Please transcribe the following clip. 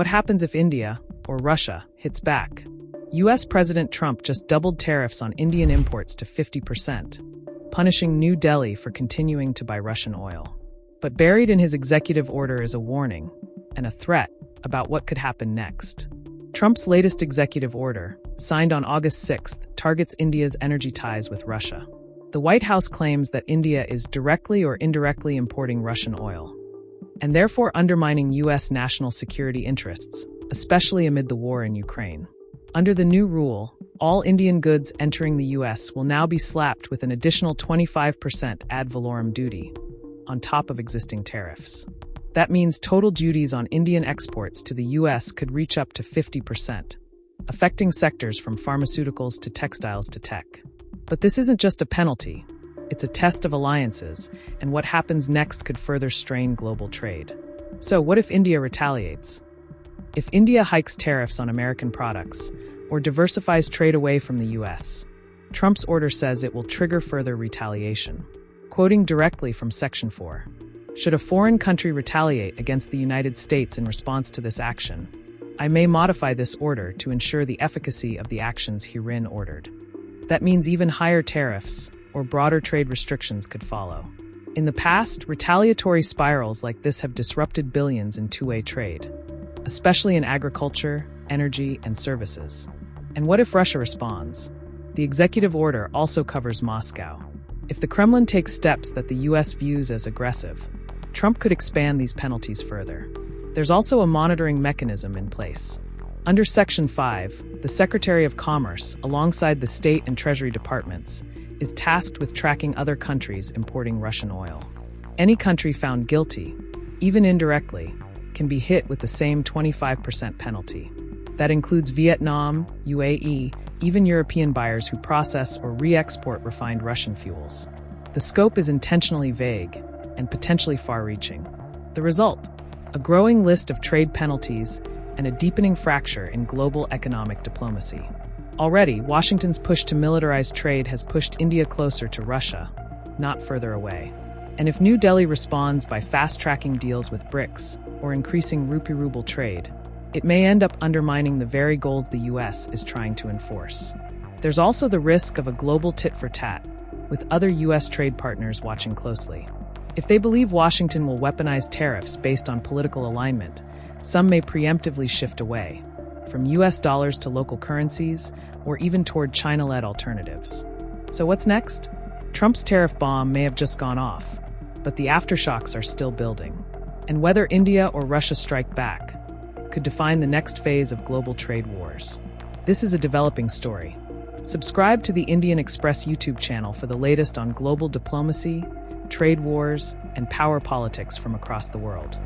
What happens if India, or Russia, hits back? US President Trump just doubled tariffs on Indian imports to 50%, punishing New Delhi for continuing to buy Russian oil. But buried in his executive order is a warning and a threat about what could happen next. Trump's latest executive order, signed on August 6th, targets India's energy ties with Russia. The White House claims that India is directly or indirectly importing Russian oil, and therefore undermining U.S. national security interests, especially amid the war in Ukraine. Under the new rule, all Indian goods entering the U.S. will now be slapped with an additional 25% ad valorem duty, on top of existing tariffs. That means total duties on Indian exports to the U.S. could reach up to 50%, affecting sectors from pharmaceuticals to textiles to tech. But this isn't just a penalty. It's a test of alliances, and what happens next could further strain global trade. So what if India retaliates? If India hikes tariffs on American products, or diversifies trade away from the U.S., Trump's order says it will trigger further retaliation. Quoting directly from Section 4, should a foreign country retaliate against the United States in response to this action, I may modify this order to ensure the efficacy of the actions herein ordered. That means even higher tariffs or broader trade restrictions could follow. In the past, retaliatory spirals like this have disrupted billions in two-way trade, especially in agriculture, energy, and services. And what if Russia responds? The executive order also covers Moscow. If the Kremlin takes steps that the U.S. views as aggressive, Trump could expand these penalties further. There's also a monitoring mechanism in place. Under Section 5, the Secretary of Commerce, alongside the State and Treasury departments, is tasked with tracking other countries importing Russian oil. Any country found guilty, even indirectly, can be hit with the same 25% penalty. That includes Vietnam, UAE, even European buyers who process or re-export refined Russian fuels. The scope is intentionally vague and potentially far-reaching. The result? A growing list of trade penalties and a deepening fracture in global economic diplomacy. Already, Washington's push to militarize trade has pushed India closer to Russia, not further away. And if New Delhi responds by fast-tracking deals with BRICS or increasing rupee-ruble trade, it may end up undermining the very goals the U.S. is trying to enforce. There's also the risk of a global tit-for-tat, with other U.S. trade partners watching closely. If they believe Washington will weaponize tariffs based on political alignment, some may preemptively shift away, from U.S. dollars to local currencies, or even toward China-led alternatives. So what's next? Trump's tariff bomb may have just gone off, but the aftershocks are still building. And whether India or Russia strike back could define the next phase of global trade wars. This is a developing story. Subscribe to the Indian Express YouTube channel for the latest on global diplomacy, trade wars, and power politics from across the world.